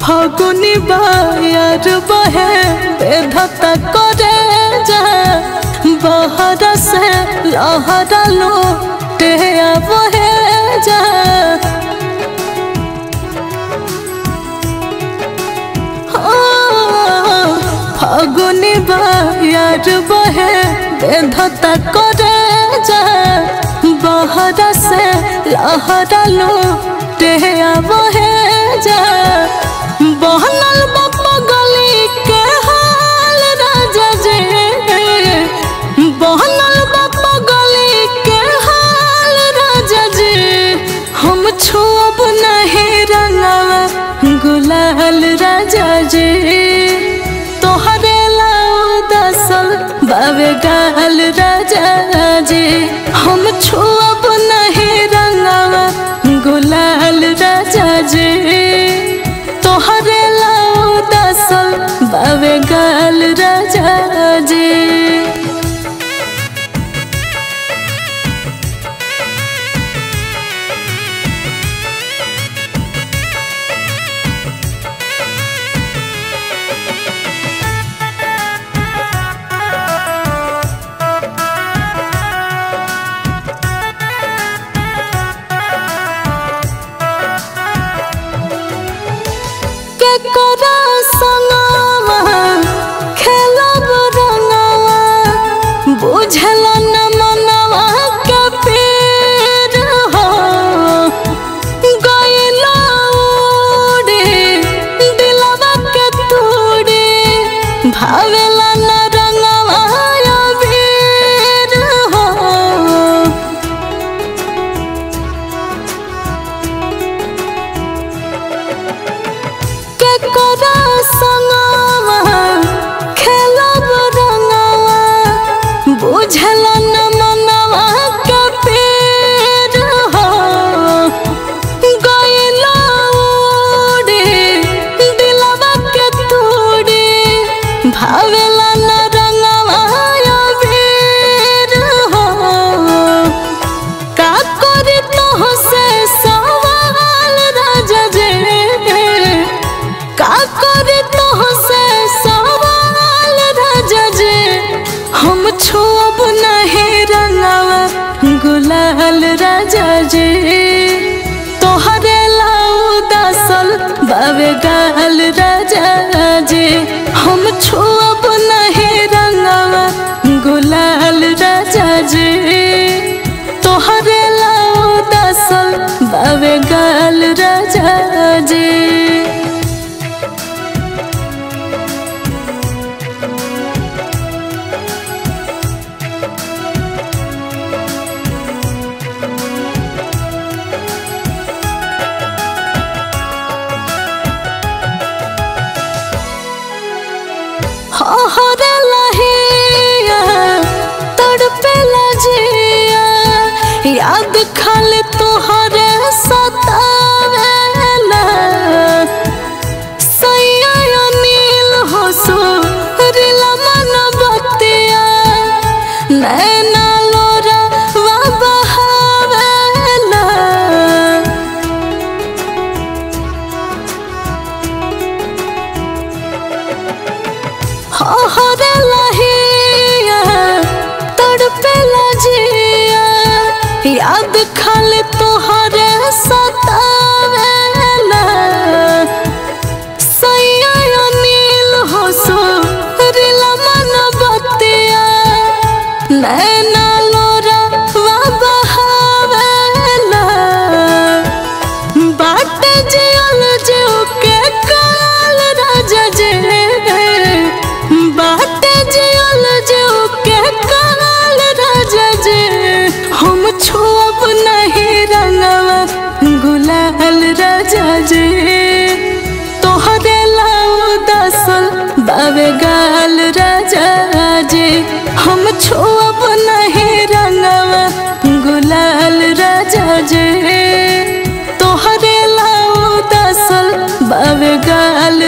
फागुनी बायर बहे बेधता करे जा बहर से लहरा लौटे बहे जा फागुनी बायर बहे बेधता करे जा बहर से लहरा लौटे बहे जा बहनल बापा गली के हाल राजा जी बहनल बापा गली के हाल राजा जी हम छुअब नहीं रंगवा गुलाल राजा जी तोहरे लाऊ दसल बाबे गाल राजा जी हम छुअब नहीं रंगवा गुलाल राजा जी तोहरे लाऊ दसल बाबे गाल राजा जी भावेला न रंगवा वीर हो के करा संगवा खेलब रंगवा बुझला न मनवा के पीर हो गइला उड़ी दिलवा के तूड़ी भावेला न रंगवा वीर हो का करी तोह से सवाल राजा जी का करी तोह से सवाल राजा जी हम छुअब नहीं रंगवा गुलाल राजा जी तोहरे लाऊ दसल बाबे गाल राजा जी हम छुअब नहीं रंगवा गुलाल राजा जी तोहरे लाऊ दसल बाबे गाल राजा जी हरे लहिया तड़पे लजिया याद खाली तोहरे सतावेला सैया नील हो सुरीला मन बतिया नैना लोरा वा बहावेला हरे लहिया तड़पे लजिया याद खाली तोहरे सतावेला सैया नील हो सुरीला मन बतिया नैना लोरा वा बहावेला बाट जियल जीव के काल राजा जी बाट जियल जीव के काल राजा जी हम छुअब नहीं रंगवा गुलाल राजा जी तोहरे लाऊ दसल बाबे गाल राजा जी हम छुअब नहीं रंगवा गुलाल राजा जी तोहरे लाऊ दसल बाबे गाल